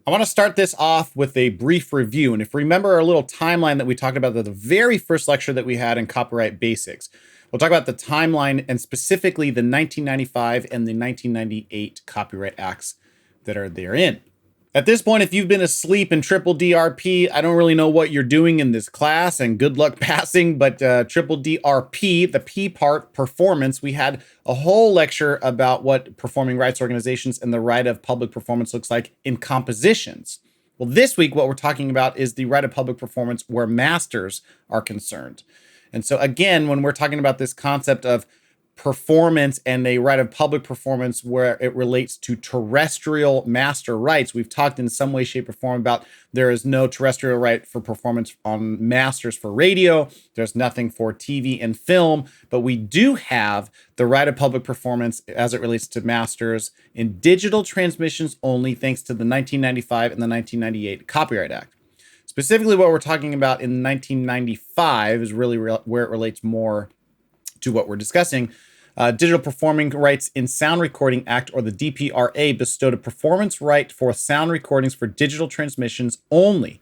I want to start this off with a brief review. And if you remember our little timeline that we talked about at the very first lecture that we had in Copyright Basics, we'll talk about the timeline and specifically the 1995 and the 1998 Copyright Acts that are therein. At this point, if you've been asleep in triple DRP, I don't really know what you're doing in this class, and good luck passing, but triple DRP, the P part, performance, we had a whole lecture about what performing rights organizations and the right of public performance looks like in compositions. Well, this week, what we're talking about is the right of public performance where masters are concerned. And so again, when we're talking about this concept of performance and a right of public performance where it relates to terrestrial master rights, we've talked in some way, shape, or form about there is no terrestrial right for performance on masters for radio. There's nothing for TV and film, but we do have the right of public performance as it relates to masters in digital transmissions only, thanks to the 1995 and the 1998 Copyright Act. Specifically, what we're talking about in 1995 is really where it relates more to what we're discussing. Digital Performing Rights in Sound Recording Act, or the DPRA, bestowed a performance right for sound recordings for digital transmissions only.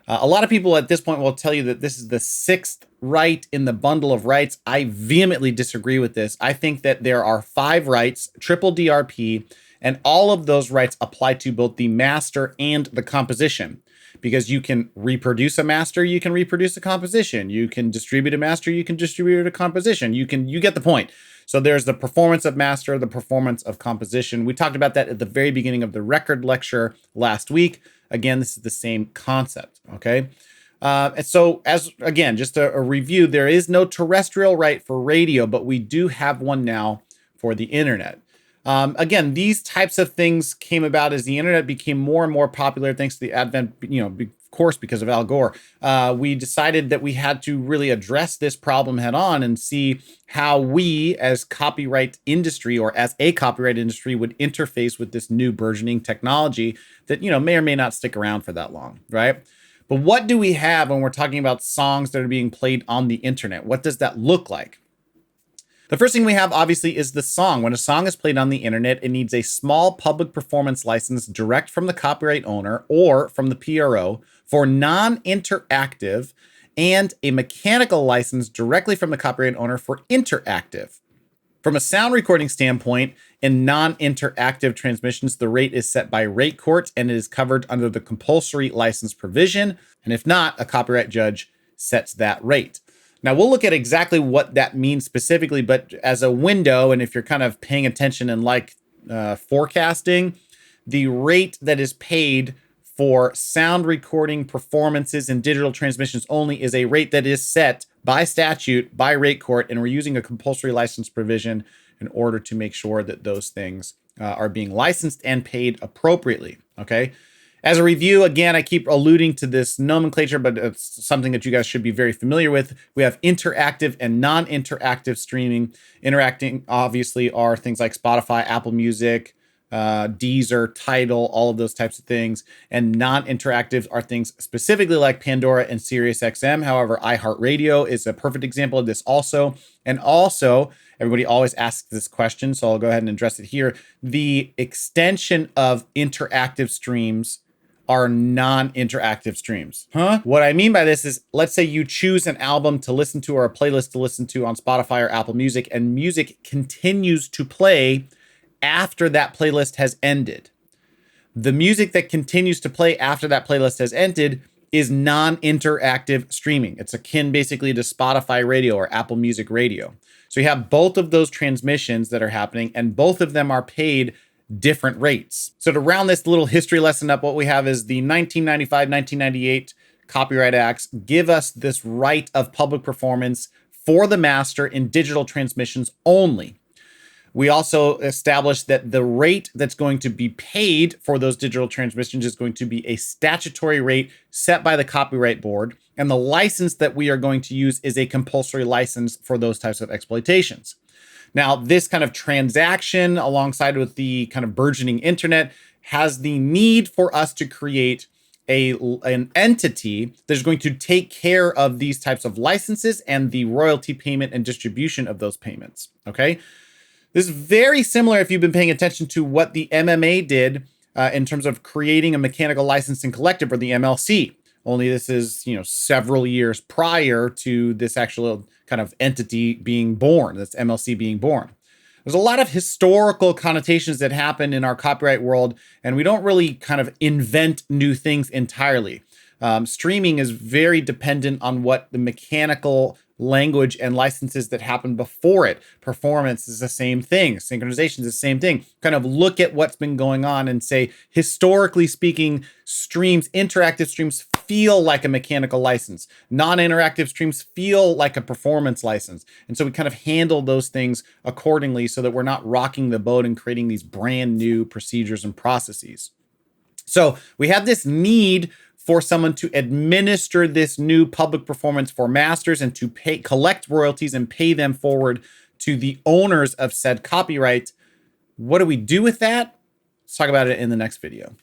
A lot of people at this point will tell you that this is the sixth right in the bundle of rights. I vehemently disagree with this. I think that there are 5 rights, triple DRP, and all of those rights apply to both the master and the composition. Because you can reproduce a master, you can reproduce a composition. You can distribute a master, you can distribute a composition. You get the point. So there's the performance of master, the performance of composition. We talked about that at the very beginning of the record lecture last week. Again, this is the same concept, okay? And so just a review, there is no terrestrial right for radio, but we do have one now for the internet. Again, these types of things came about as the internet became more and more popular, thanks to the advent, of course, because of Al Gore. We decided that we had to really address this problem head on and see how we as copyright industry, or as a copyright industry, would interface with this new burgeoning technology that, may or may not stick around for that long, right? But what do we have when we're talking about songs that are being played on the internet? What does that look like? The first thing we have, obviously, is the song. When a song is played on the internet, it needs a small public performance license direct from the copyright owner or from the PRO for non-interactive, and a mechanical license directly from the copyright owner for interactive. From a sound recording standpoint, in non-interactive transmissions, the rate is set by rate court and it is covered under the compulsory license provision. And if not, a copyright judge sets that rate. Now, we'll look at exactly what that means specifically, but as a window, and if you're kind of paying attention and forecasting, the rate that is paid for sound recording performances and digital transmissions only is a rate that is set by statute, by rate court, and we're using a compulsory license provision in order to make sure that those things are being licensed and paid appropriately, okay? As a review, again, I keep alluding to this nomenclature, but it's something that you guys should be very familiar with. We have interactive and non-interactive streaming. Interacting, obviously, are things like Spotify, Apple Music, Deezer, Tidal, all of those types of things. And non-interactive are things specifically like Pandora and SiriusXM. However, iHeartRadio is a perfect example of this also. And also, everybody always asks this question, so I'll go ahead and address it here. The extension of interactive streams are non-interactive streams. What I mean by this is, let's say you choose an album to listen to or a playlist to listen to on Spotify or Apple Music, and music continues to play after that playlist has ended. The music that continues to play after that playlist has ended is non-interactive streaming. It's akin basically to Spotify Radio or Apple Music Radio. So you have both of those transmissions that are happening, and both of them are paid different rates. So to round this little history lesson up, what we have is the 1995, 1998 Copyright Acts give us this right of public performance for the master in digital transmissions only. We also established that the rate that's going to be paid for those digital transmissions is going to be a statutory rate set by the Copyright Board, and the license that we are going to use is a compulsory license for those types of exploitations. Now, this kind of transaction, alongside with the kind of burgeoning internet, has the need for us to create an entity that is going to take care of these types of licenses and the royalty payment and distribution of those payments, okay? This is very similar, if you've been paying attention, to what the MMA did in terms of creating a mechanical licensing collective, or the MLC. Only this is, several years prior to this actual kind of entity being born, this MLC being born. There's a lot of historical connotations that happen in our copyright world, and we don't really kind of invent new things entirely. Streaming is very dependent on what the mechanical language and licenses that happen before it. Performance is the same thing. Synchronization is the same thing. Kind of look at what's been going on and say, historically speaking, interactive streams feel like a mechanical license. Non-interactive streams feel like a performance license. And so we kind of handle those things accordingly so that we're not rocking the boat and creating these brand new procedures and processes. So we have this need for someone to administer this new public performance for masters and to collect royalties and pay them forward to the owners of said copyright. What do we do with that? Let's talk about it in the next video.